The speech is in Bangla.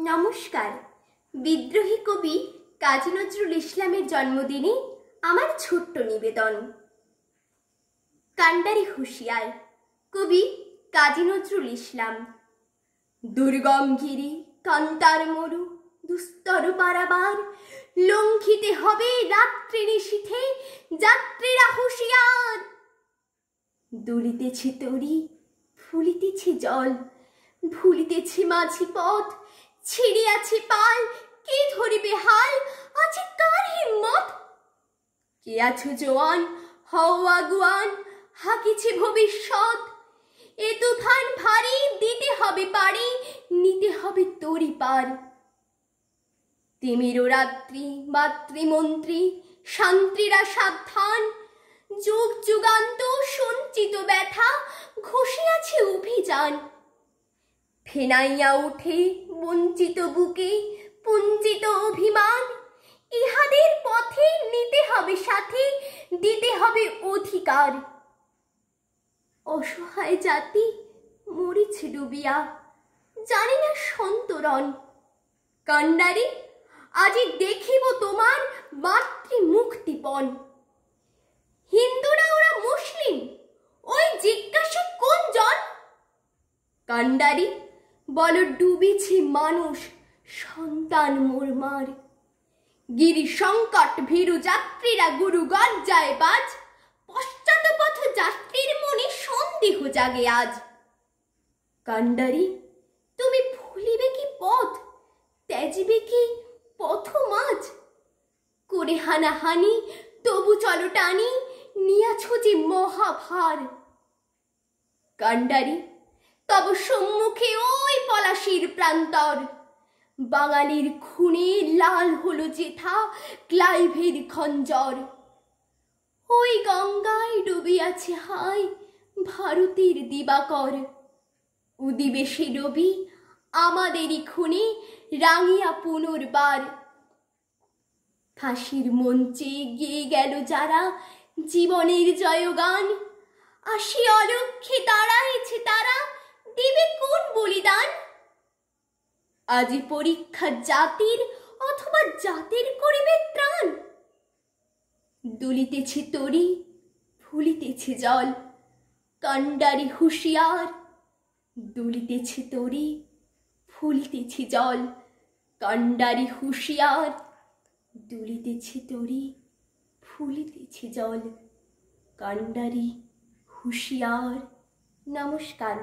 নমস্কার। বিদ্রোহী কবি কাজী নজরুল ইসলামের জন্মদিনে আমার ছোট্ট নিবেদন। কান্ডারি হুঁশিয়ার, কবি কাজী নজরুল ইসলাম। দুর্গম গিরি কান্তার মরু দুস্তর পারাবার, লঙ্ঘিতে হবে রাত্রি নিশীথে যাত্রীরা হুঁশিয়ার। দুলিতেছে তরি ফুলিতেছে জল, ভুলিতেছে মাঝি পথ, ছিড়িয়াছে পাল, কে ধরিবে হাল, আছে কার হিম্মত? কে আছো জোয়ান, হও আগুয়ান, হাকিছে ভবিষ্যৎ। এ তুফান ভারী, দিতে হবে পারি, নিতে হবে তরি পার। তিমির রাত্রি মাতৃমন্ত্রী শান্তিরা সাবধান, যুগ যুগান্ত সঞ্চিত ব্যথা ঘষিয়াছে অভিযান। ফেনাইয়া উঠে বঞ্চিত বুকে পুঞ্জিত অভিমান, ইহাদের পথে নিতে হবে সাথে, দিতে হবে অধিকার। অসহায় জাতি মরিছে ডুবিয়া, জানি না সন্তরণ। কান্ডারি, আজি দেখিব তোমার মাতৃ মুক্তিপণ। হিন্দুরা ওরা মুসলিম, ওই জিজ্ঞাসা কোন জন? কান্ডারি, বল ডুবিছে মানুষ সন্তান মোরমার। গিরি সংকট ভীরু যাত্রীরা গুরু গজ্জায় বাজ, পশ্চাৎ পথ যাত্রীর মনে সন্দেহ জাগে আজ। কান্ডারি, তুমি ভুলিবে কি পথ, ত্যাজিবে কি পথ মাঝ? করে হানাহানি তবু চলো টানি, নিয়াছ যে মহাভার। কান্ডারি, তব সম্মুখে ওই পলাশির প্রান্তর, বাঙালির খুনে লাল হলো যেথা ক্লাইভের খঞ্জর। ওই গঙ্গায় ডুবিয়াছে হায় ভারতের দিবাকর, উদিবে সে রবি আমাদেরই খুনে রাঙিয়া পুনর্বার। ফাঁসির মঞ্চে গেয়ে গেল যারা জীবনের জয়গান, আসি অলক্ষ্যে দাঁড়াইছে তারা, দিবে কোন বলিদান? আজি পরীক্ষা জাতির অথবা জাতের করিবে ত্রাণ। দুলিতেছে তরি ফুলিতেছে জল, কান্ডারি হুঁশিয়ার। দুলিতেছে তরি ফুলিতেছে জল, কান্ডারি হুঁশিয়ার। দুলিতেছে তরি ফুলিতেছে জল, কান্ডারি হুঁশিয়ার। নমস্কার।